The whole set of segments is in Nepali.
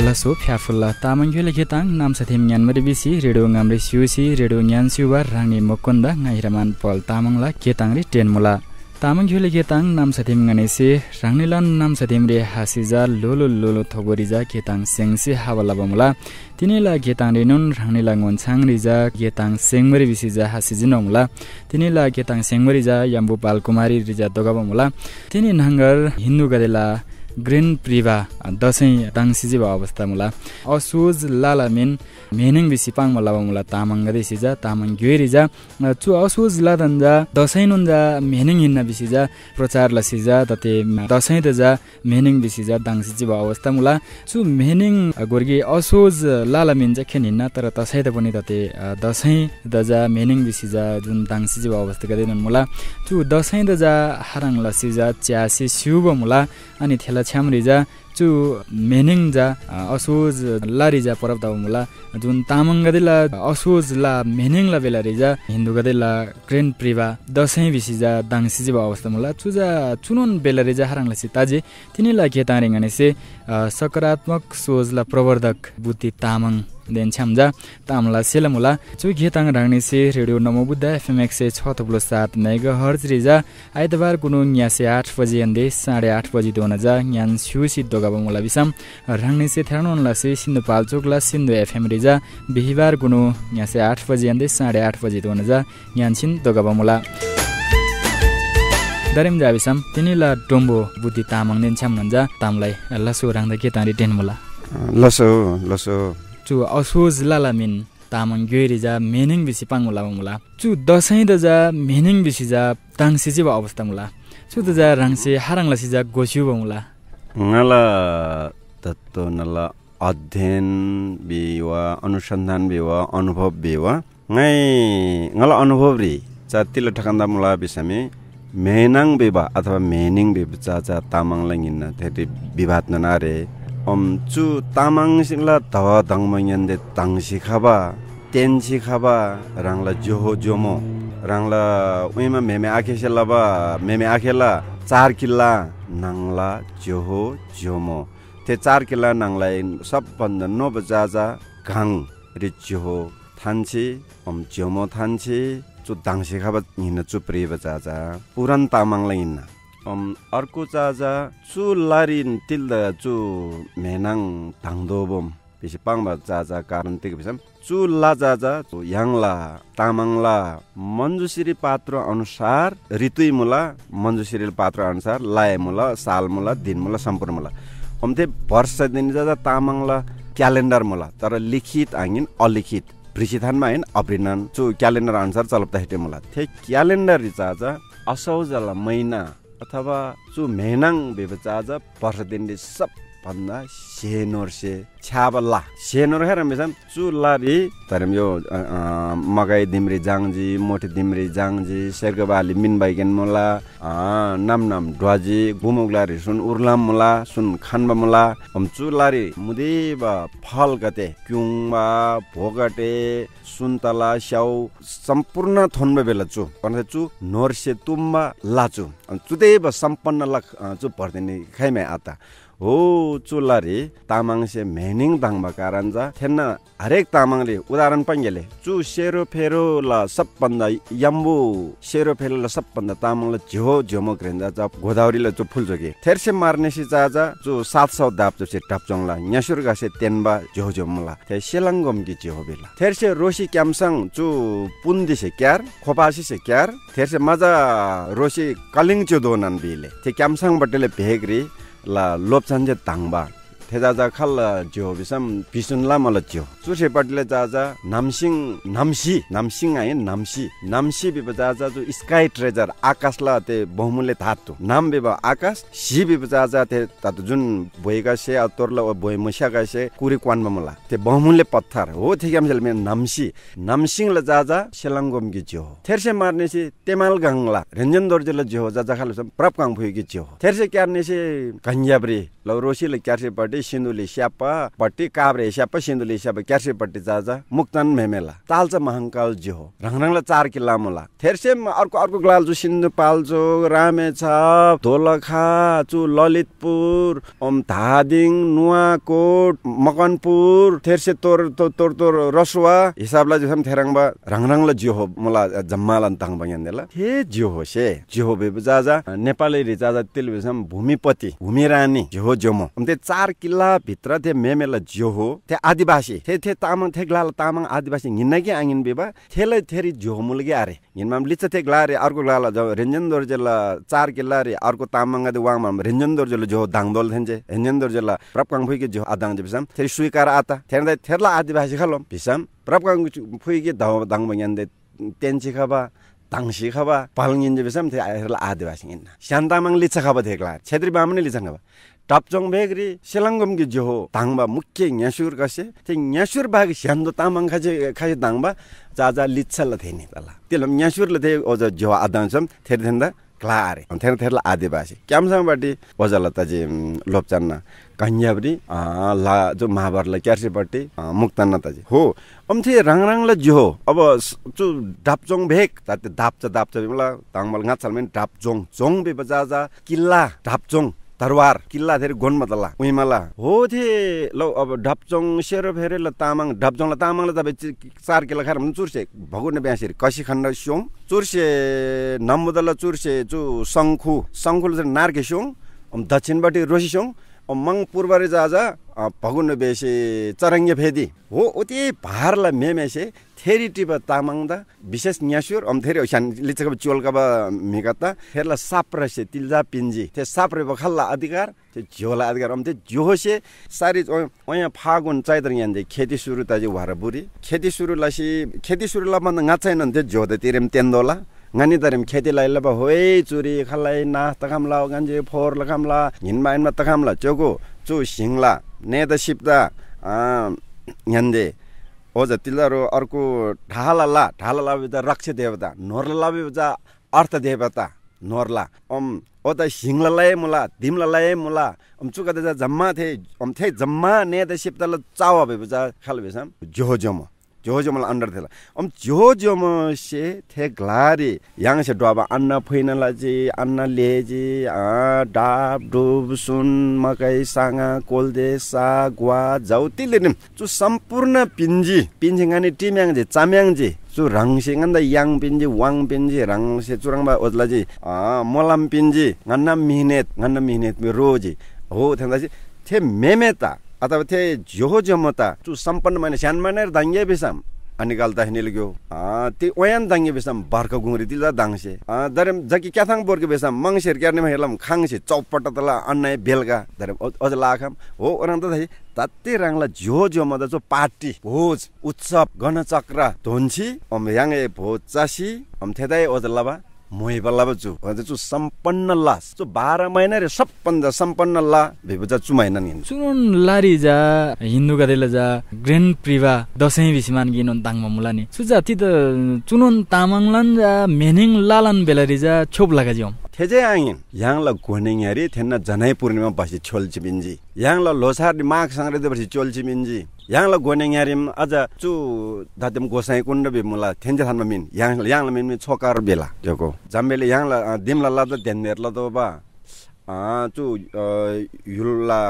लसो फ्याफुल्ला तामाङले गेताङ नाम सथिम न्यानमरि बिसी रेडियो ngaमरे सिउसी रेडियो न्यान सिउबार रांनि मक्कोन्दा ngaहिरामान पल तामाङला गेताङरि टेनमुला तामाङले गेताङ नाम सथिम ngनेसे रांनिलान नाम सथिम रे हासिजा लोलो लोलो थगोरिजा गेताङ सेंसी हावला बमुला तिनीला गेताङ रेनुन रांनिला ngonsang रिजा गेताङ सेंमरि बिसीजा हासिजिनमुला तिनीला गेताङ सेंमरिजा याम्बु पालकुमारी रिजा दगबमुला तिनी नंगर हिन्दू गदेला ग्रीन प्रिभा दसैँ दाङसिजी अवस्था मुला असोज लालामेन मेनिङ बिसिपाङ मलाबमुला तामाङ गदेसिजा तामाङ ग्वेरिजा चु असोज लादन्जा दसैँ नुन्जा मेनिङ हिन्न बिसिजा प्रचार लसिजा तते दसैँ दजा मेनिङ बिसिजा दाङसिजी अवस्था मुला चु मेनिङ गोर्गी असोज लालामेन जखेन हिन्न तर तसै त पनि तते दसैँ दजा मेनिङ बिसिजा जुन दाङसिजी अवस्था गदेन मुला चु दसैँ दजा हाराङ लसिजा च्यासी सिउब मुला अनि थेला छ्यामरिजा चु मेनिङ जा असोज लारिजा परबदा मुला जुन तामाङ गदेला असोज ला मेनिङ ला बेला रिजा हिन्दू गदेला ग्रेन प्रिभा दसैँ बिसिजा दाङसिजी अवस्था मुला चुजा चुनोन बेला रिजा हाराङला सिताजे तिनीला गेताङ गनेसे सकारात्मक सोचला प्रवर्धक बुद्धि तामाङ देन छ्यामजा तामला सेलमुला चु गेताङ रांगनेसे रेडियो नमोबुद्ध एफएम 106.7 मेगाहर्ज रिजा आइतबार कुनु न्यासे 8 बजे अन्डे 8:30 बजे दोनजा न्यान सिउसी दोगाबमुला बिसम रांगनेसे थेरानोनलासे सिन्धुपाल्चोकला सिन्धु एफएम रिजा बिहिबार कुनु न्यासे 8 बजे अन्डे 8:30 बजे दोनजा न्यान सिन दोगाबमुला दरेम जाबिसम तिनीला डोम्बो बुद्धि तामाङ देन छ्याम नन्जा तामलाई लसो रांगदा गेताङ टेनमुला लसो चु असोज लालामिन तामाङ ग्वेरिजा मेनिङ बिसी पाङमुला मुला चु दसैँ दजा मेनिङ बिसीजा ताङसिजी अवस्था मुला चु दजा रांसे हाराङला सिजा गोसिउ बमुला ngala तत्तो नला अध्ययन बिवा अनुसन्धान बिवा अनुभव बिवा ngai ngala अनुभव रि चातिल ठकन्दा मुला बिसमे मेनाङ बिबा अथवा मेनिङ बिबा चाचा तामाङ लंगिन थेति विवाद ननारे चु तामाङ सिंला तव दङमयनदे ताङसि खाबा तेनसि खाबा रांला जोहो जोमो रांला उइमा मेमे आखेसेलाबा मेमे आखेला 4 किल्ला नांला जोहो जोमो ते 4 किल्ला नांला सबभन्दा नो बजाजा गाङ रि जोहो थान्छि जोमो थान्छि चु दाङसि खाबा हिन चु प्रि बजाजा पुरान तामाङ लगिन अर्को चाजा चु लारिन तिल्दा चु मेनाङ ताङदोबम बिसे पाङबा चाजा कारण तिक बिसम चु ला चाजा याङला तामाङला मञ्जुश्री पात्र अनुसार ऋतुई मुला मञ्जुश्री पात्र अनुसार लाय मुला साल मुला दिन मुला सम्पूर्ण मुला हमते वर्ष दिन चाजा तामाङला क्यालेन्डर मुला तर लिखित आङिन अलिखित प्रिसिथानमा हैन अप्रिनन चु क्यालेन्डर अनुसार चलप्ता हेटे मुला थे क्यालेन्डर चाजा असौजला महिना अथवा चु मेनाङ बेबचाजा वर्ष दिनले सब भन्दा सेनोरसे छाबला सेनोर हेरम बेसम चु लारी तरम यो मगाई दिमरी जाङजी मोठे दिमरी जाङजी शेरगबाली मिनबाइगन मोला नाम ड्वाजी गुमुगलारी सुन उर्लाम मोला सुन खानबा मोला हम चु लारी मुदेबा फल गते क्युङबा भोगटे सुन्तला स्याउ सम्पूर्ण थोनबे बेला चु पन चु नोरसे तुम्बा लाचु चुदेबा सम्पन्न लक चु पर्दिने खैमे आता हो चुलारी तामाङसे मेनिङ दाङबा कारणजा थेन हरेक तामाङले उदाहरण पंगेले चु सेरो फेरो ल सबभन्दा यम्बु सेरो फेरो ल सबभन्दा तामाङले झ्यो झ्योमो ग्रेन्जा ज गोदावरीले चु फुल जोगे थेरसे मार्नेसी चाजा चु 700 दाप चु टापचङला न्यासुर गासे तेनबा झ्यो झ्योमला थे सेलंगम गि झ्यो बेला थेरसे रोसी क्यामसङ चु पुन्दिसे क्यार खोपासी से क्यार थेरसे मजा रोसी कलिङ चु दोनन बिले थे क्यामसङ बटेले भेगरी ला लोपछन्जे ताङबा थेजाजा खल जो बिसम पिसुनला मल जो चुसे पटले जाजा नामसिङ आइ नामसी बिबजाजा जो स्काई ट्रेजर आकाशला ते बहुमूल्य धातु नाम बिब आकाश सी बिबजाजा ते तत जुन बोयगा से अतोरला बोय मशागा से कुरी क्वानमा मला ते बहुमूल्य पत्थर हो थिगमजल मे नामसिङ ल जाजा सेलंगम गि जो थेरसे मार्ने से तेमाल गंगला रंजन दर्जल जो जाजा खल प्रप काङ भुइ गि जो थेरसे क्यार्ने से कन्याब्री ल रोसी ल क्यारसे पटे सिन्धुली स्यापा पट्टी काभ्रे स्यापा सिन्धुली स्यापा क्यार्से पट्टी जाजा मुक्तन मेमेला तालचा महंकाल जो हो रङरङला 4 किल्ला मुला थेरसे अर्को ग्लाल जो सिन्धुपाल्चो रामेछाप दोलखा चु ललितपुर धादिङ नुवाकोट मकनपुर थेरसे तोर रसुवा हिसाबला जसम थेरङबा रङरङला जो हो मुला जम्मालन ताङ बङेन्देला हे जो हो से जो हो बेबजाजा नेपाली रिजाजा तिलबिसम भूमिपति भूमिरानी जो जोमो ते 4 किल्ला भित्र थे मेमेला जो हो ते आदिवासी थे तामाङ थे ग्लाल तामाङ आदिवासी गिन्नगी आङिन बेबा थेलै थेरी जो मुलगे आरे गिनमाम लिच थे ग्लारे अर्को ग्लाला जो रेन्जनदोर जिल्ला 4 किल्ला रे अर्को तामाङ दे वाङमा रेन्जनदोर जिल्ला जो दाङदोल थेन्जे रेन्जनदोर जिल्ला प्रपकाङ फुइके जो आदाङ बिसम थेरी स्वीकार आता थेरला आदिवासी खलम बिसम प्रपकाङ फुइके दाङ बङेन्डे तेन्ची खबा ताङसी खबा पालङिन बिसम थे हेरला आदिवासी गिन्न शान्तामाङ लिच खबा थेक्ला क्षेत्री बामने लिच खबा टापचोङ बेगरी सेलाङगम की जो हो ताङबा मुख्य न्यासुर कसे ते न्यासुर बाग स्यान्दो तामाङ खाजे ताङबा जाजा लिच्छल थेनी तला तेलम न्यासुर ल थे ओज जो आदाङसम थेरथेन्दा क्लारे थेरला आदिवासी क्यामसमबाटी ओजला तजे लोपचान्ना कन्याबरी ला जो महाभारतला क्यार्सेपट्टि मुक्तान्न तजे हो थे रङरङला जो हो अब चु डापचोङ भेक ताते दापचा बिमला ताङमल ngatsal डापचोङ चोङ बे बजाजा किल्ला डापचोङ तरवार किल्ला धेरै गोन मतला उइमाला हो थे लो अब डपचोङ शेर फेरे ल तामाङ डपचोङ ल तामाङ ल तबे 4 किल्ला खार चुर्से भगुने ब्यासिर कसी खण्ड स्योङ चुर्से नम्बुदल चुर्से जु शंखु ल नारके स्योङ दक्षिणबाटी रोसी स्योङ मंग पूर्वरे जाजा भगुने बेसे चरङ्गे फेदी हो उति भारला मेमेसे थेरी टिप तामाङ दा विशेष न्यासुर थेरी ओसान लिचक चोलका मिगता हेरला साप्रसे तिलजा पिन्जी थे साप्रे बखल्ला अधिकार थे झोला अधिकार थे जोसे सारी ओया फागुन चैत्र यान्दे खेती सुरु ताजे वारबुरी खेती सुरु ला मन ngachain थे जोदे तिरेम तेन्दोला ngani darim खेती लाइला बा होय चुरी खलाई ना तखमला गंजे फोर लखमला हिनमाइनमा तखमला चोगो चु सिंगला नेद सिप्दा यान्दे ओज तिलरो अर्को ढालाला बिदा रक्ष देवता नोरला बिदा अर्थ देवता नोरला ओता सिंगलालाई मुला दिमलालाई मुला चुका दे जम्मा थे जम्मा नेद सिप्दा ल चावा बिदा खलबेसम जोजोमल अंडर थेला जोजोम से थे ग्लारी यांग से डबा अन्ना फैनला जी अन्ना लेजी डाब डुब सुन मकै साङा कोल्दे सा ग्वा जौतिले चु सम्पूर्ण पिन्जी गानी टिम्याङ जे चाम्याङ जे चु रङसे nganda yang पिन्जी वाङ पिन्जी रङसे चुरङबा ओजला जी मोलम पिन्जी ngana मिहिनेत मे रोजी हो थेंदा जी थे मेमेता अथवा थे जोजमता चु सम्पन्न माने स्यानमानेर दाङ्गे बेसम अनिकालता हिनेलग्यो ती ओयान दाङ्गे बेसम बारका गुंगरी तिला दाङसे दरम जकी क्याथाङ बोरके बेसम मंगसेर क्यार्ने हेलम खाङसे चौपट तला अन्नाय बेलगा दरम अझ लाखम हो अनन्त थाइ तत्ते रङला जोजमदा जो पार्टी भोज उत्सव गणचक्र धोन्सी याङे भोज चासी थेदाय ओजलाबा मोही बल्ला बच्चु अझ सम्पन्न ला 12 महिना रे सबभन्दा सम्पन्न ला भेबजा चु महिना नि सुन लारी जा हिन्दू गदेला जा ग्रेन प्रिवा दशैं बिसमान गिनन ताङमा मुलानी सुजा ति त चुनन तामाङलन जा मेनिङ लालन बेलरी जा छोप लगा जिम थेजे आइन याङला गोनिङ यारी थेन्ना जनाई पूर्णिमा बसी छोल्ची बिन्जी याङला लोसार माघ संक्रान्ति बसी छोल्ची बिन्जी याङला गोनिङ यारिम अझ चु दादम गोसाई कुण्ड बिमुला थेन्जे थानमा मिन याङला मिन छोकार बेला जको जम्बेले याङला दिमला लादा देननेरला दोबा चु युलला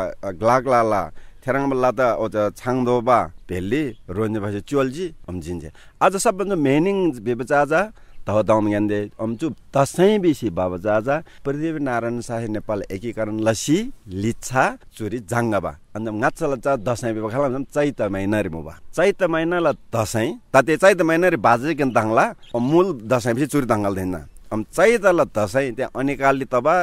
ग्लागलाला थेरङबला त ओज छाङदोबा भेली रोन्जे बसी चोल्जी जिन्जे अझ सबभन्दा मेनिङ बेबचाजा दाउदाउम यान्दे चु दशैं बेसी बाबा जाजा प्रदीप नारायण शाही नेपाल एकीकरण लसी लिच्छा चुरी जाङ्गाबा अन्त ngatsal चा दशैं बेबा खालाम चैत महिना रे मुबा चैत महिना ल दशैं ताते चैत महिना रे बाजे केन ताङला मूल दशैं बेसी चुरी ताङल देना चैत ल दशैं त्या अनिकाली तबा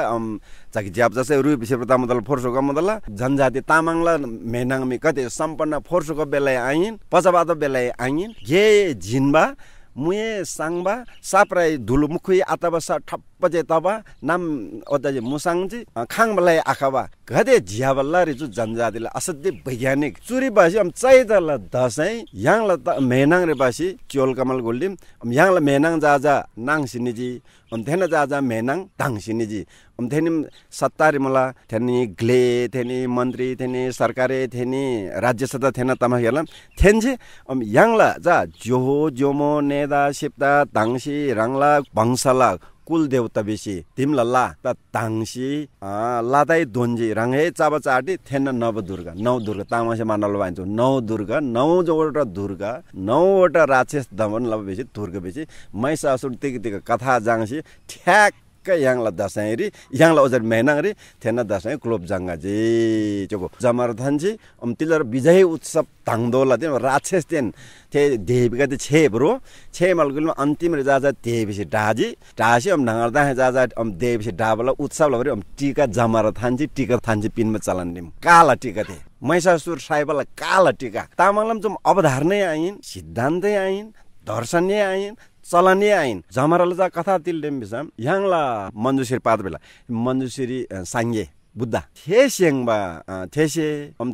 जाकी ज्याप जसै रु बिसे प्रता मदल फोर्सोको मदला जनजाति तामाङला मेनाङमी कते सम्पन्न फोर्सोको बेला आइन पछबाद बेला आइन गे जिनबा मुए सांगबा साप्राई धुलु मुखुई आताबसा ठप्पजे तबा नाम ओदाजे मुसाङजी खाङबलाई आखाबा गदे झ्याबल्ला रिजु जनजातिले असाध्य वैज्ञानिक चुरी बासी चैतल दशैं याङला मेनाङ रे बासी चोल कमल गोल्डिम याङला मेनाङ जाजा नाङ सिनिजी धेन जाजा मेनाङ दाङ सिनिजी थेनी सत्तारी मला थेनी ग्ले थेनी मन्त्री थेनी सरकारे थेनी राज्य सत्ता थेना तमा हेला थेन्जे यांगला जा जोहो जोमो नेदा सिप्ता तांसी रांगला बंगसला कुल देवता बेसी तिमला त तांसी लादाई दोन्जी रंगे चाबा चाटी थेन नव दुर्गा तामासे मानल भन्छ नौ दुर्गा नौ जोवटा दुर्गा नौवटा राक्षस दमन लब बेसी दुर्गा बेसी महिषासुर तिक कथा जाङसी ठ्याक्क यांगला दसैँरी यांगला ओजर मेहनाङरी थेन दसैँ क्लोब जंगाजी चोको जमरथनजी तिलर विजय उत्सव ताङदोला दिन राक्षस दिन थे देविका ते छे ब्रो छे मलगुलमा अन्तिम रे जाजा देविसी डाजी नङरदा जाजा देविसी डाबला उत्सव लबरे टीका जमरथनजी टीका थानजी पिनमा चलन निम काला टीका थे महिषासुर साइबला काला टीका तामाङलम जुम अवधारणै आइन सिद्धान्तै आइन दर्शनै आइन चलने आइन जमरल जा कथा तिलडेम बिसम यांगला मन्जुश्री पादबेला मन्जुश्री सांगे बुद्धा थेसेङबा थेसे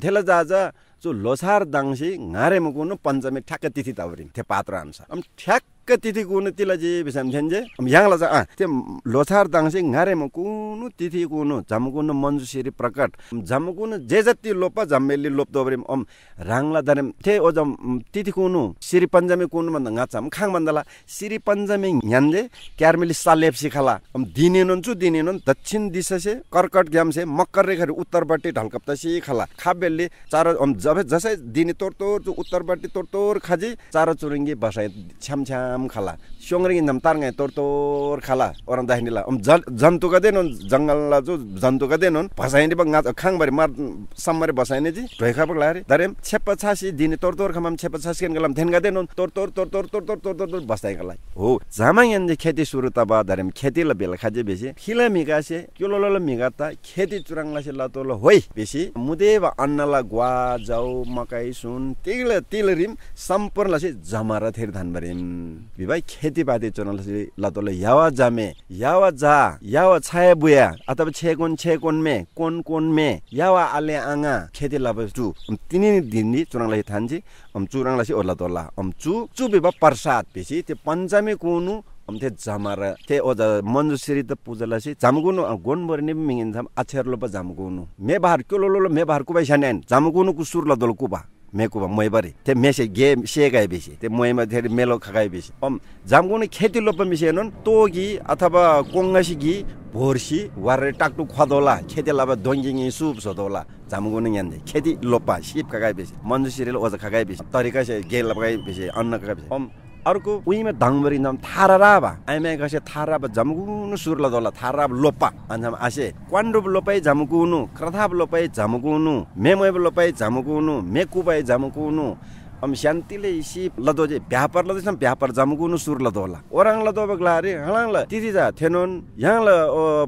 थेला जाजा जो लोसार दाङसी ngaरे मकुनु पञ्चमी ठ्याक्क तिथि तावरिम थे पात्र अनुसार ठ्याक्क तिथि कुनु तिलजी बिसम थेन्जे यांगला जा ते लोसार दाङसी ngaरे मकुनु तिथि कुनु जमकुनु मन्जुश्री प्रकट जमकुनु जे जति लोप जम्मेली लोप दोबरिम राङला दरम थे ओजम तिथि कुनु श्री पञ्चमी कुनु भन्दा ngaचम खाङ भन्दाला श्री पञ्चमी न्यान्जे क्यारमेली सालेप सिखला दिनेनन् दक्षिण दिशासे कर्कट ग्यामसे मकर रेखा उत्तरपट्टि ढल्कप्तसी खला खाबेली चार जब जसै दिने तोर उत्तरपट्टि तोर खाजी चार चुरुङ्गी बसाइ छ्याम खला सोंगरिङ नम तारङै तोर खला ओरन दाहिनीला जन्तु गदेन जंगलला जो जन्तु गदेन बसाइने बंगा खाङबरी मार सम्मरे बसाइने जी ढोइखा बगलारे दरेम छेप छासी दिने तोर खमम छेप छासी केन गलम धेन गदेन तोर बसाइ गला हो जामायन जे खेती सुरु तबा दरेम खेती ल बेल खाजे बेसी खिला मिगासे क्योलोल मिगाता खेती चुराङलासे लतोल होइ बेसी मुदेव अन्नला ग्वा जाउ मकै सुन तिल रिम सम्पूर्णलासे जमारा थेर धानबरिम बिबाई खेतीपाती चुराङलासे लतोल यावा जामे यावा छाया बुया अथवा छेकोन मे कोन मे यावा आले आङा खेती लाबसु तिनी दिननी चुराङलासे थान्जी चुराङलासे ओला तोला चु बिबा प्रसाद बेसी ते पञ्चमी कुनु थे जमारा थे ओजा मन्जुश्री त पूजालासे जामगुनु गोनबरने मिङिन जाम अछेरलो प जामगुनु मे बाहर क्योलोलो मे बाहर कुबाइ छानेन जामगुनु कुसुर लदल कुबा मेकुबा मैबारी ते मेसे गे सेगाइ बेसी ते मैमा धेरै मेलो खगाइ बेसी जामगुनु खेती लोप मिसेनन तोगी अथवा कोंगासीगी भोरसी वारे टाकटु खदोला खेती लाबा दोंगिङि सुप सदोला जामगुनु यान्जे खेती लोपा सिप खगाइ बेसी मन्जुश्रीले ओजा खगाइ बेसी तरिका से गे लगाइ बेसी अन्न खगाइ बेसी अर्को उइमा दाङबरी नाम थाराबा आइमे गसे थाराबा जमगुनु सुरला दोला थाराब लोपा अन्जम आसे क्वान्डुब लोपाइ जमगुनु क्रथाब लोपाइ जमगुनु मेमोब लोपाइ जमगुनु मेकुबाइ जमगुनु शान्तिले इसी लदोजे व्यापार लदोसम व्यापार जमगुनु सुर लदोला ओराङ लदो बगलारे हलाङला तिथि जा थेनोन यांगला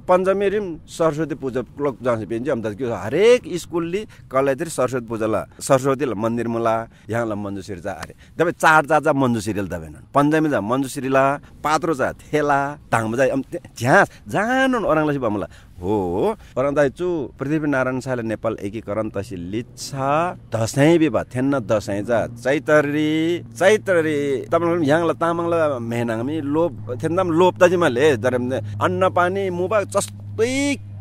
पञ्चमी रिम सरस्वती पूजा क्लक जान्छ पेन्जे हम त के हरेक स्कुलली कलेज सरस्वती पूजाला सरस्वती मन्दिर मुला यांगला मन्जुश्री जा अरे दबे चार जा मन्जुश्रील दबेन पञ्चमी जा मन्जुश्रीला पात्रो जा थेला ताङमा जा झ्यास जानुन ओराङला सि बमला हो परन्दै चु पृथ्वीनारायण शाहले नेपाल एकीकरण तसी लिच्छा दशैं बिबा थेन्न दशैं जा चैतरी तमल यांगला तामाङला मेहनाङमी लोप थेन्दम लोप तजिमाले दरम अन्न पानी मुबा जस्तै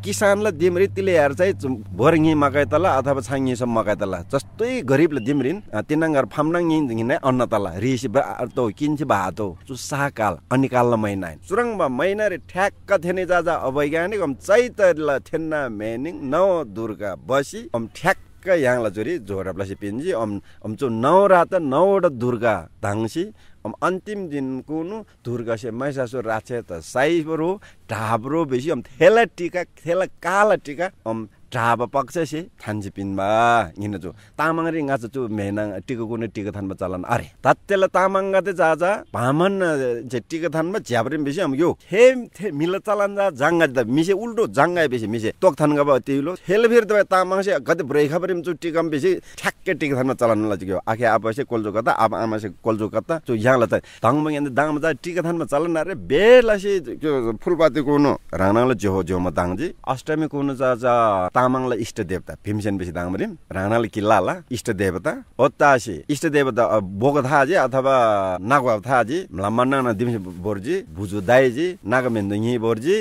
किसानलाई दिमरि तिले यार चाहिँ भोरङी मकै तला अथवा छाङी सम मकै तला जस्तै गरिबले दिमरिन तिनंगर फामनाङ हिने अन्न तला रिसी तो किन्छ भातो चु साकाल अनिकाल महिना सुरङमा महिना रे ठ्याक्क थेने जाजा अवैज्ञानिक चैतरला थेन्ना मेनिङ नौ दुर्गा बसी ठ्याक्क यांगला जोरी जोरबलासी पिन्जी चु नौरात नौवटा दुर्गा धाङसी अन्तिम दिन कुनु दुर्गा से महिषासुर राक्षस त साइबरो ढाब्रो बेसी थेला टीका थेला काला टीका ढाबा पक्ष से थान्जी पिनमा हिन जो तामाङरी गाछ चु मेहना टीका कुने टीका थानमा चलन अरे तत्तेला तामाङगा ते जाजा भामन जे टीका थानमा झ्याब्रिम बेसी यो हे मिल चलन जा जांगा द मिसे उल्टो जांगा बेसी मिसे तोक थानगा ब तिलो हेल फिर त तामाङ से गते ब्रेखा परिम चु टीका बेसी ठ्याक्के टीका थानमा चलन लजियो आखे आपसे कोल्जो कता अब आमा से कोल्जो कता चु यांगला त दाङमा यन्द दाङमा जा टीका थानमा चलन रे बेलासी फुलपाती कुनो राणाले जो म दाङजी अष्टमी कुनो जा तामाङला इष्ट देवता भीमसेन बेसी दाङमरिम राणाले किल्लाला इष्ट देवता ओत्तासी इष्ट देवता बोगथाजी अथवा नागवाथाजी मलामन्ना दिमसे बोर्जी बुजु दाइजी नागमेन्द हि बोर्जी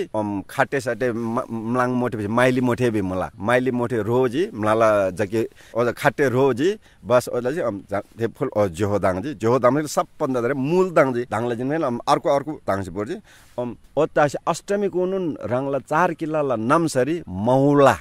खाटे साटे मलाङ मोठे माइली मोठे बे मला माइली मोठे रोजी मलाला जके ओ खाटे रोजी बस ओला चाहिँ फुल जोहोदाङजी जोहोदाङले सबभन्दा धेरै मूल दाङजी दाङले चाहिँ अर्को दाङजी बोर्जी ओत्तासी अष्टमी कुनुन रङला 4 किल्लाला नामसरी मौला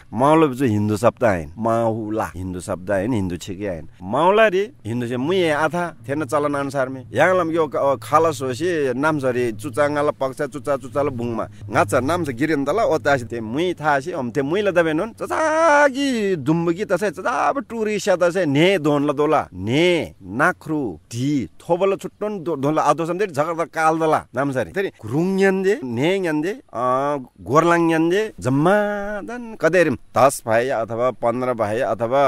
जो हिन्दू शब्द आइन माहुला हिन्दू शब्द आइन हिन्दू छिके आइन मौला रे हिन्दू चाहिँ मुए आथा थेन चलन अनुसार में याङलम यो खालस होसी नामसरी चुचाङला पक्ष चुचाला बुङमा ngacha namsa girindala otaasi te mui thaasi te muila dabenon चचागी दुम्बगी तसे चचाब टुरिसा तसे ने दोनला दोला ने नाख्रु ढी थोबल छुट्टन दोनला आदोसम दे झगडा कालदला नामसरी तेरी रुङयन्जे नेयन्जे गोरलाङयन्जे जम्मादन कदेरिम 10 भाइ अथवा 15 भाइ अथवा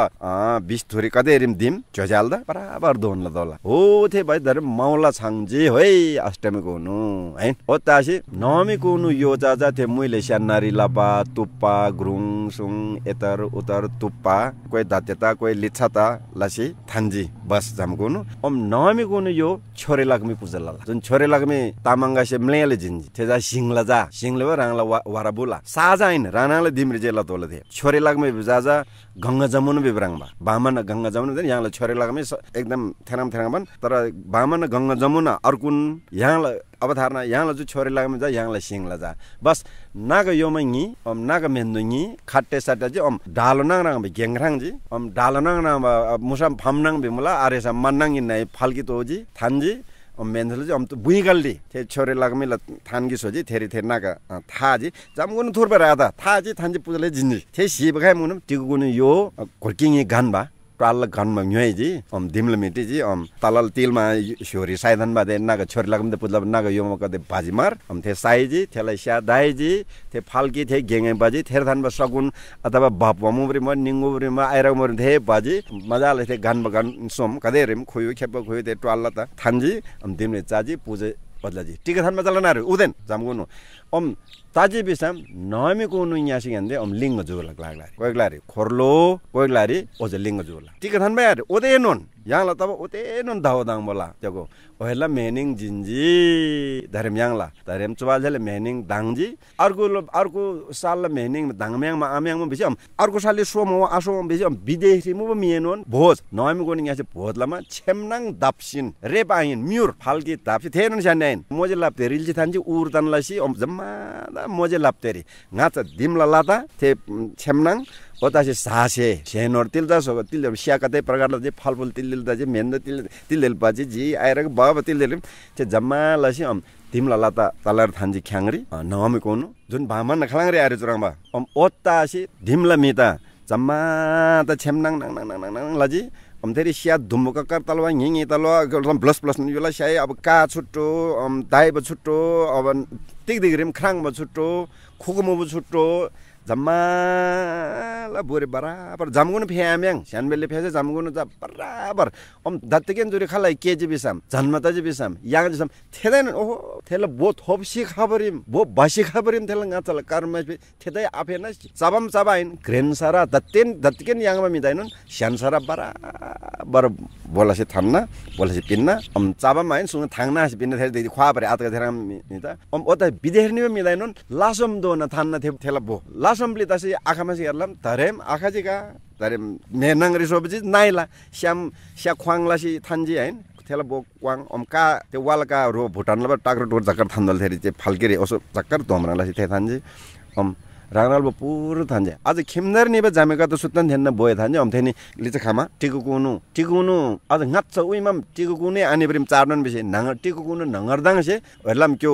20 थोरी कदेरिम दिम चजालदा बराबर दोनला दोला हो थे भाइ धर मौला छाङजे होय अष्टमी कोनु हैन ओतासी नवमी कोनु यो जाजा थे मुइले स्यानारी लापा तुप्पा ग्रुङ सुङ एतर उतर तुप्पा कोइ दातेता कोइ लिच्छाता लासी थान्जी बस जामकोनु नवमी कोनु यो छोरे लाग्मी पूजा लाला जुन छोरे लाग्मी तामाङगा से मलेले जिन्जी तेजा सिंगला जा सिंगले राङला वाराबुला साजा हैन राणाले दिमरे जेला तोले थे छोरे लाग्मी जाजा गंगा जमुन बिब्राङबा बामन गंगा जमुन देन यहाँले छोरे लाग्मी एकदम थेराम बन तर बामन गंगा जमुन अर्कुन यहाँले अवधारणा यहाँले जो छोरे लाग्मी जा यहाँले सिंगला जा बस नाग योमङी नाग मेन्दुङी खाट्टे साटाजी डालो नाङ बे गेङराङजी डालो नाङ मुसाम फामनाङ बिमुला आरेसा मन्नाङि नै फाल्की तोजी थान्जी मेन्थलजी त बुइगल्ली थे छोरे लाग्मी ल थानगी सोजी थेरी नागा थाजी जामगुन थुरबे रादा थाजी थान्जी पुजले जिन्जी थे सिबखाइ मुन टिगुन यो घोर्किङी गानबा प्राल गानमा न्यैजी दिमल मिटिजी तलल तिलमा छोरी साइदन बादे नागा छोरी लाग्मी त पुजला नागा यो मकदे बाजी मार थे साइजी थेलाई स्या दाइजी थे फाल्की थे गेङे बाजी थेर थानबा सगुन अथवा बापमुबरी म निंगुबरी म आइरा मर थे बाजी मजाले थे गान बगान सोम कदेरिम खोयो खेप खोयो थे ट्वाल्ला त थान्जी दिमले चाजी पूजे बदलाजी टिका थानमा चलनाहरु उदेन जामगुनु ताजी बिसाम नमी कोनु यासी गन्दै लिंग जुगला लाग्लारी कोइगलारी खोरलो कोइगलारी ओजे लिंग जुगला टिका थानमा यार ओदे नोन याङला तब ओते नोन दावदाङ बोला जको ओहेला मेनिङ जिन्जी धरम याङला धरम चवालले मेनिङ दाङजी अर्को साल मेनिङ दाङम्याङमा आम्याङमा बिसी अर्को सालले सोम आसो बिसी विदेशी मु मिएनोन भोज नमी कोनु यासी भोजलामा छेमनाङ दापसिन रेपाइन म्युर फाल्की दापसि थेन सान्याइन मोजे लाप्ते रिल्जी थान्जी उर्तनलासी जम्मा मोजे लाप्तेरी ngacha dimla lata थे छेमनाङ ओतासे सासे सेनोर तिलदा सो तिल स्याकते प्रकारले जे फलफुल तिलदा जे मेन्द तिल बाजी जी आएर बाबा तिल ते जम्मा लसी तिमला लाता तलर थान्जी ख्याङरी नवमी कोनु जुन भामन खलाङरी आरे जुराङबा ओतासी ढिमला मिता जम्मा त छेमनाङ नङ लजी थेरी स्या धुम्बुका तलवा हिङी तलवा प्लस युला स्याइ अब का छुट्टो दाइब छुट्टो अब टिकदिगरिम खराङब छुट्टो खुकुमुब छुट्टो जम्मा ला बोरे बराबर जामगुन फ्याम्याङ स्यानबेले फ्यासे जामगुन जा बराबर दत्तकेन जुरी खलाई केजी बिसाम जन्मताजी बिसाम याङ जिसम थेदैन ओहो थेल बो थोपसी खबरिम बो बासी खबरिम थेल ngaचल कर्म थेदै आफेन चाबम चाबाइन ग्रेन सारा दत्तकेन याङमा मिदाइन स्यान सारा बराबर बोलासे थान्ना बोलासे पिन्ना चाबम आइन सुङ थाङना पिन्ना थेल ख्वा परे आतका थेराम मिता ओता विदेहरनि मिदाइन लासम दोन थान्ना थेल बो लासमले तसे आखामा हेर्लाम धरेम आखाजिका धरेम मेनाङ रिसोबजी नाइला स्या ख्वाङलासी थान्जी हैन थेला बो क्वाङ का ते वालका रो भुटान लब टाक्र टोर जक्कर थान्दल थेरी चाहिँ फाल्केरे ओसो जक्कर दोमरालासी थे थान्जी राङनाल बो पुरो थान्जे आज खिमदर निबे जामेका त सुत्तन थेन बोय थान्जे थेनी लिच खामा टिकुकुनु आज ngats उइमा टिकुकुने आनेबरिम चार्नन बिसे नाङ टिकुकुनु नङरदाङ से हेर्लाम क्यो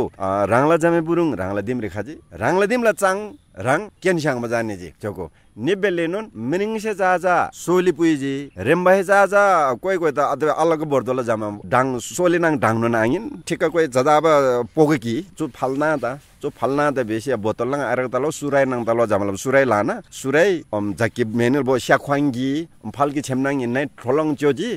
राङला जामे बुरुङ राङला दिमरे खाजी राङला दिमला चाङ राङ केनसाङमा जाने जी जको निबेलेनोन मिनिङसे जाजा सोली पुइजी रेम्बाहे जाजा कोइ त अलग बर्दोला जामा डाङ सोलिनाङ डाङन आङिन ठिक कोइ जदा अब पोगकी चु फलना त बेसी बोतल नङ आरक तलो सुराइ नङ तलो जामला सुराइ लाना सुराइ जकी मेनल बो स्याख्वाङगी फल्की छेमनाङ इन नै ठोलङ च्योजी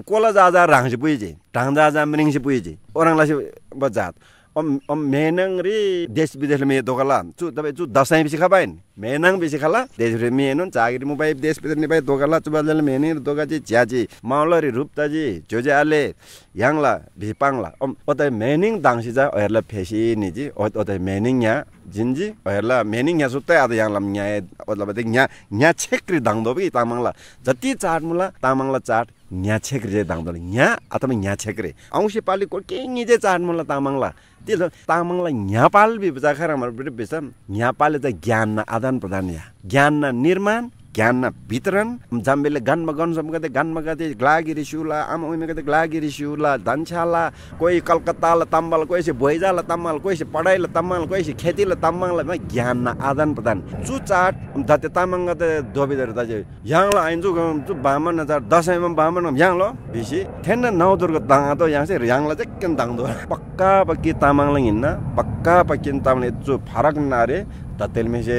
कोला जाजा राङसे पुइजी डाङ जाजा मिनिङसे पुइजी ओराङलासे बजात मेनङ रे देश विदेशले मे दोगला चु तबे चु दसैँ बिसी खबाइन मेनङ बिसी खला देश रे मेनुन चागिरी मोबाइल देश विदेश ने बाइ दोगला चुबाले मेनि दोगाजी ज्याजी माउलरी रूपताजी जोजाले याङला बिपाङला ओतै मेनिङ दाङसी जा अरला फेसी निजी ओतै मेनिङ या जिन्जी अरला मेनिङ या सुत्तै आद याङलाम न्या ओतला बते न्या छेक्री दाङदोबी तामाङला जति चाट मुला तामाङला चाट न्या छेक्री दाङदो न्या अथवा न्या छेक्री औंसी पाली को केङी जे चाट मुला तामाङला त्यो तामाङला न्यापाल बि बजाखर हाम्रो बिस न्यापाले त ज्ञान न आदान प्रदान या ज्ञान न निर्माण ज्ञान न वितरण जाम्बेले गानमा गन समगते गानमा गते ग्लागिरी सुला आम उमे गते ग्लागिरी सुला धनछाला कोही कलकत्ताला तम्बल कोही से भोइजाला तम्बल कोही से पढाइला तम्बल कोही से खेतीला तम्बलमा ज्ञान न आदान प्रदान चु चाट दते तामाङ गते दोबिदर दजे याङला आइन्जु चु बामन न चाट दशैंमा बामन याङलो बिसी थेन नौदुर्ग दाङा त याङसे याङला चाहिँ केन दाङदो पक्का पक्की तामाङला हिन्न पक्का पक्की तामाङले चु फरक नारे ततेल में से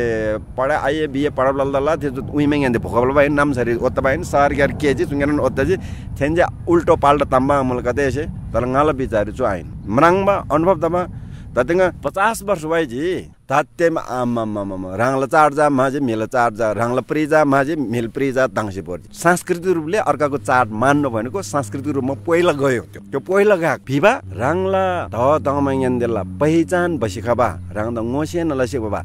पढा आइए बीए पढब लल्ला त्यो उइमेङ यन्दे भोकबल बाइन नाम सरी ओत्ता बाइन सार ग्यार केजी सुंगन ओत्ता जी थेन्जे उल्टो पाल्टा तम्बा मुलका देशे तर ngaला बिचारी चु आइन मनाङबा अनुभव तमा ततेङा 50 वर्ष भएजी तातेम आम राङला चाडजा माजे मिल चाडजा राङला प्रिजा माजे मिल प्रिजा दाङसी पर्छ सांस्कृतिक रूपले अर्काको चाड मान्नु भनेको सांस्कृतिक रूपमा पहिला गयो त्यो पहिला गएको भिबा राङला ध दङमाङयन्देला पहिचान बसिखबा राङदा ngosen लसेबा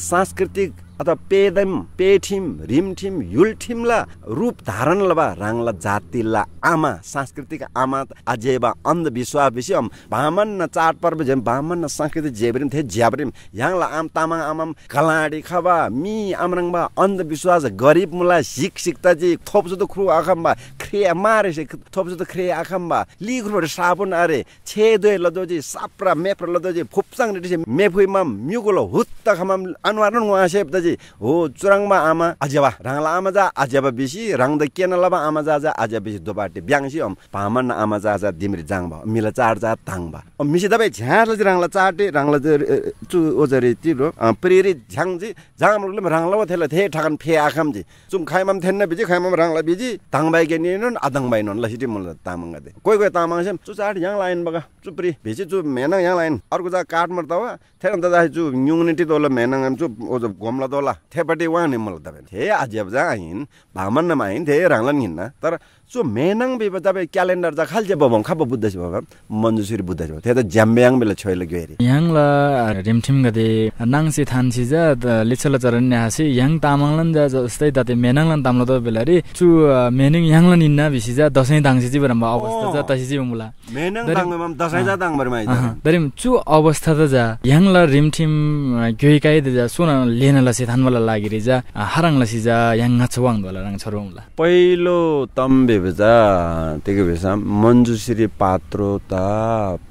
सांस्कृतिक अथवा पेदम पेठिम रिमठिम युलठिमला रूप धारण लबा राङला जातिला आमा सांस्कृतिक आमा अजेबा अन्धविश्वास विषय बामन न चाड पर्व जेम बामन न सांस्कृतिक जेबरिम थे ज्याबरिम याङला आम तामाङ आमाम कलाडी खबा मी आमरङबा अन्धविश्वास गरीब मुला शिक्षिकता जी थोपजु त ख्रु आखमबा ख्रे मारे से थोपजु त ख्रे आखमबा लिग्रो साबुन अरे छे दोय लदोजी साप्रा मेप्र लदोजी फुपसाङ रे मेफुइमा म्युगुलो हुत्त खमम अनवारन वासेप दजी हो चुराङमा आमा अजेबा राङला आमा जा अजेबा बिसी राङद केन लबा आमा जा अजे बिसी दोबाटे ब्याङसी पामन आमा जा दिमरी जाङबा मिला चाड जा ताङबा मिसी दबे झ्याल राङला चाटे राङला चु ओजरी तिरो प्रेरी झ्याङजी जाङमले राङला थेला थे ठगन फे आखमजी चुम खाइमम थेन्न बिजी खाइमम राङला बिजी ताङबाइ गेनिन आदङबाइ नन लसिटी मुल तामङगदे कोइ तामाङ से चु चाड याङ लाइन बगा चुप्री बिजी चु मेना याङ लाइन अर्को जा काट मर्तवा थेन ददा चु न्युनिटी दोल मेनङ चु ओज गोमला दोला थेपटी वाने मल दबे थे अजेब जा आइन भामन न माइन थे राङलन हिन्न तर सो मेनङ बेबा दबे क्यालेन्डर जा खालजे बबम खब बुद्धस बबम मन्जुश्री बुद्धस थे त ज्याम्ब्याङ बेला छोइल गएरी याङला रिमठिम गदे नाङसी थानसी जा लिचल चरन न्यासी याङ तामाङलन जा जस्तै तते मेनङलन तामलो त बेलारी चु मेनिङ याङलन इन्ना बिसी जा दशैं दाङसी जी बरम अवस्था जा तसी जी मुला मेनङ दाङम दशैं जा दाङ बरम आइ दरिम चु अवस्था त जा याङला रिमठिम ग्योइकाइ द जा सुन लेन लसी थानमला लागिरी जा हरङ लसी जा याङ छवाङ दोला रङ छरुङला पहिलो तम्बे बेजा तेके बेसा मन्जुश्री पात्रो त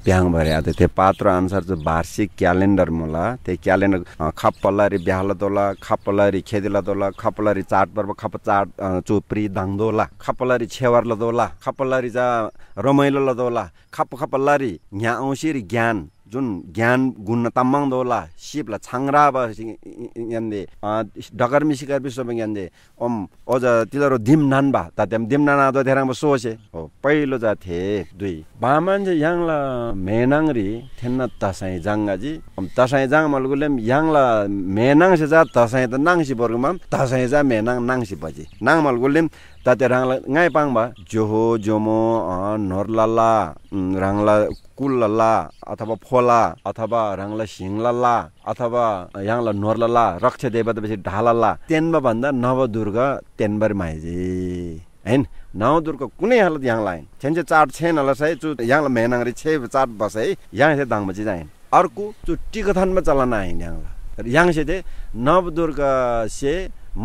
ब्याङ भरे आते ते पात्रो अनुसार जो वार्षिक क्यालेन्डर मला ते क्यालेन्डर खप्पलारी ब्याहला दोला खप्पलारी खेदिला दोला खप्पलारी चाड पर्व खप चाड चोप्री दाङदोला खप्पलारी छेवारला दोला खप्पलारी जा रमाइलो लदोला खप्पलारी न्या औंसीरी ज्ञान जुन ज्ञान गुण तामाङ दोला सिपला छाङरा बा यन्दे डगर मिसिकर बिसोम यन्दे ओज तिलरो दिम नानबा तातेम दिम नाना दो थेराङ सोसे हो पहिलो जा थे दुई बामन जे याङला मेनाङरी थेन्न तसाइ जाङगाजी तसाइ जाङ मलगुलेम याङला मेनाङ से जा तसाइ त नाङसी बर्गमा तसाइ जा मेनाङ नाङसी बजी नाङ मलगुलेम ताते राङला ngaइ पाङबा जोहो जोमो नरलाला राङला कुलला अथवा फोला अथवा राङला सिङला अथवा याङला नोरला रक्ष देवता बेसी ढालला तेनमा भन्दा नवदुर्गा तेनबर माइजी हैन नवदुर्गा कुनै हालत याङ लाइन छेन्जे चाड छेन लसै चु याङला मेनाङरी छे चाड बसै याङ से दाङ बजी जाइन अर्को चु टिकथनमा चलन आइन याङला याङ से दे नवदुर्गा से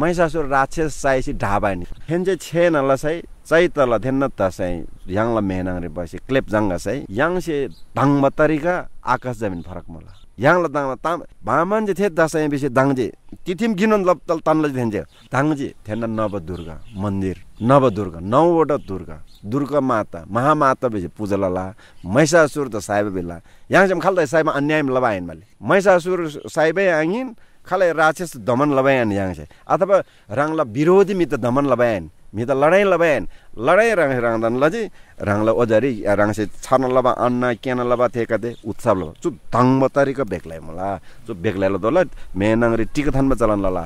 महिषासुर राक्षस साइसी ढाबाइन हेन्जे छेन लसै चैतल थेन्न तसै याङला मेनाङरे बसी क्लेप जंगसै याङ से दाङमा तरिका आकाश जमिन फरक मला याङला दाङला ताम बामन जे थे दसै बिसे दाङजे तिथिम गिनन लप्तल तनल थेन्जे दाङजे थेन्न नवदुर्गा मन्दिर नवदुर्गा नौवटा दुर्गा माता महामाता बेसी पूजलला महिषासुर त साइब बेला याङ जम खाल्दै साइबमा अन्याय लबाइन माले महिषासुर साइबै आङिन खाले राक्षस दमन लबायन याङ से अथवा राङला विरोधी मित दमन लबायन मी त लडाई लबायन लडाई रांगदान लजी रांगला ओजारी रांगसे छान लबा अन्ना केन लबा थेकाते उत्सव लो चु दंग तरीका बेक्लाई मला चु बेक्लाई ल दला मेनंगरी टिकथानमा चलन लला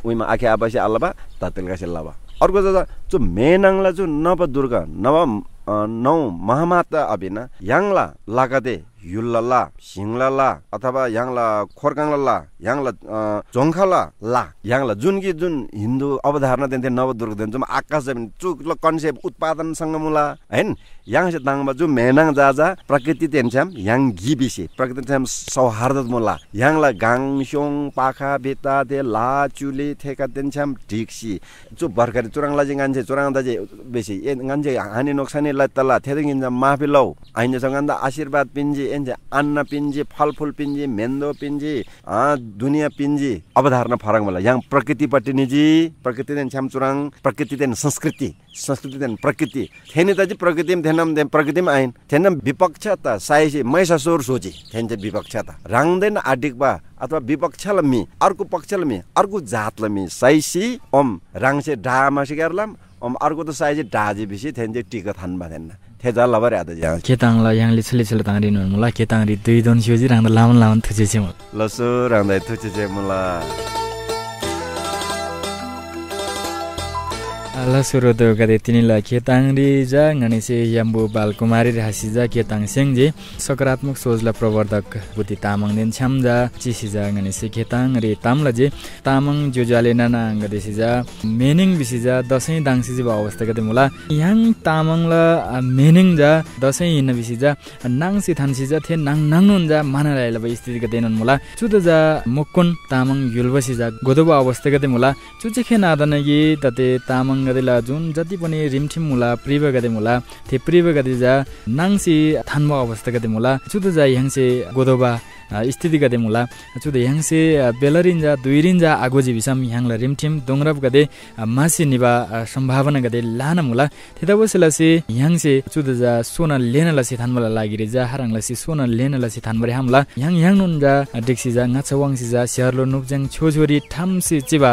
उइमा आखे आबासे अलबा ततेलका से लबा अर्को जो मेनंगला जो नव दुर्गा नौ महामाता अबिना यांगला लागदे युल्लाला सिंगलाला अथवा यांगला खोरकाङला यांगला जोंखाला ला यांगला जुनकी जुन हिन्दू अवधारणा देन्थे नवदुर्गा देन जुन आकाश जमिन चुकलो कन्सेप्ट उत्पादन संगमुला हैन yang se tang baju menang jaja prakriti tencham yang gibisi prakriti tencham sauhardat mula yang la gang shong pakha beta de la chuli theka tencham diksi chu barkari churang la jingan je churang da je besi nganje hani noksani la tala theding in mahbilo aine sanganda ashirbat pinji enje anna pinji फलफुल पिंजी मेन्दो पिंजी दुनिया पिंजी अवधारणा फरक मला yang prakriti patiniji prakriti tencham churang prakriti ten संस्कृति ten prakriti theni da ji prakriti nam dem प्रकृतिम आइन थेनम विपक्षता साइसे महिषासुर सोची थेनचे विपक्षता रांगदेन आडिकबा अथवा विपक्षलमी अर्को पक्षलमी अर्को जातलमी साइसी ओम रांगसे डामासे गर्लम ओम अर्को त साइसे डाजे बिसी थेनचे टिक थानबा थेन थेजा लबरे आदा जा केताङला यांगले छले तांगरि न मुला केताङरि दुई दोन सियोजी रांगदा लामन लामन थुचेछे म लसो रांगदा थुचेछे मुला ala surodo gade tinila ketangri ja ngani yambu balkumari rahasija ketang sengje सकारात्मक सोचलाई प्रवर्धक बुद्धि तामाङ दिन छ्यामजा चिसिजा ngani ketang रे तामला जे तामाङ जोजाले नाना गदेसिजा मेनिङ बिसिजा दशैं दाङसिजी अवस्था गदे मुला yang तामाङला मेनिङ जा दशैं इन बिसिजा नाङसि थानसिजा थे नाङ नाङनुन जा मानलाइला ब स्थिति गदेनन मुला चुदजा मुक्कुन तामाङ युलबसिजा गोदोबा अवस्था गदे मुला चुचेखे नादनगी तते तामाङ गदेला जुन जति पनि रिमठिम मुला प्रिव गदे मुला थे प्रिव गदे जा नाङसि थानमा अवस्था गदे मुला चुद जा यहाँसे गोदोबा स्थिति गदे मुला चुद यहाँसे बेलरिन्जा दुइरिन्जा आगोजी बिसम यहाँला रिमठिम दोंग्रब गदे मासी निबा सम्भावना गदे लाना मुला थेदाबसलासे यहाँसे चुद जा सोना लेनलासे थानमला लागिरे जा हरंगलासे सोना लेनलासे थानबरे हमला यहाँ नुन जा डेक्सी जा ngachawangsi जा शहरलो नुकजङ छोछोरी ठामसे चिबा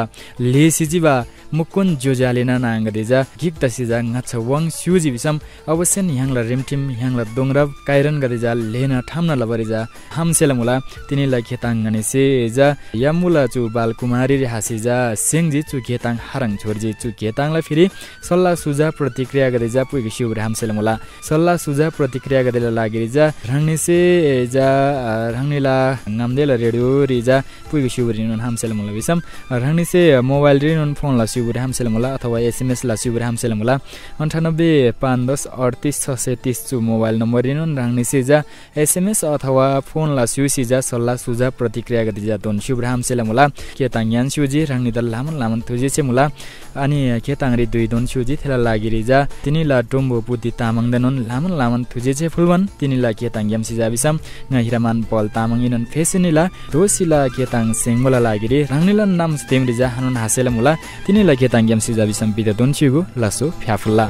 लेसी चिबा मुकुन जोजालेना नांगदे जा गिक्तसी जा ngachawang स्युजी बिसम अवश्यन यहाँला रिमठिम यहाँला दोंग्रब काइरन गदे जा लेना ठामना लबरे जा हमसेला मुला तिनीलाई खेताङ गनेसे जा यामुला चु बालकुमारी रे हासिजा सेंगजी चु खेताङ हरङ छोरजी चु खेताङलाई फेरि सल्लाह सुझाव प्रतिक्रिया गदे जा पुइग शिवर हमसेला मुला सल्लाह सुझाव प्रतिक्रिया गदे लागि जा रंगनेसे जा रंगनेला ngамदेला रेडियो रि जा पुइग शिवर नुन हमसेला मुला बिसम रंगनेसे मोबाइल रि नुन फोन ला शिवर हमसेला मुला अथवा एसएमएस ला शिवर हमसेला मुला 9851103630 चु मोबाइल नम्बर रि नुन रंगनेसे जा एसएमएस अथवा फोन ला सिजा सल्लाह सुझाव प्रतिक्रिया गदि जा दोन शिवराम सेला मुला केताङ यान शिवजी रंगनि दल लामन लामन थुजे छे मुला अनि केताङ रि दुई दोन शिवजी थेला लागिरि जा तिनीला टोम्बो पुति तामाङ देनन लामन लामन थुजे छे फुलवन तिनीला केताङ यम सिजा बिसम हिरामान पल तामाङ इनन फेसिनिला दोसिला केताङ सेंगमला लागिरि रंगनिला नाम स्तेमरि जा हनुन हासेला मुला तिनीला केताङ यम सिजा बिसम बिदा दोन शिवगु लासो फ्याफुल्ला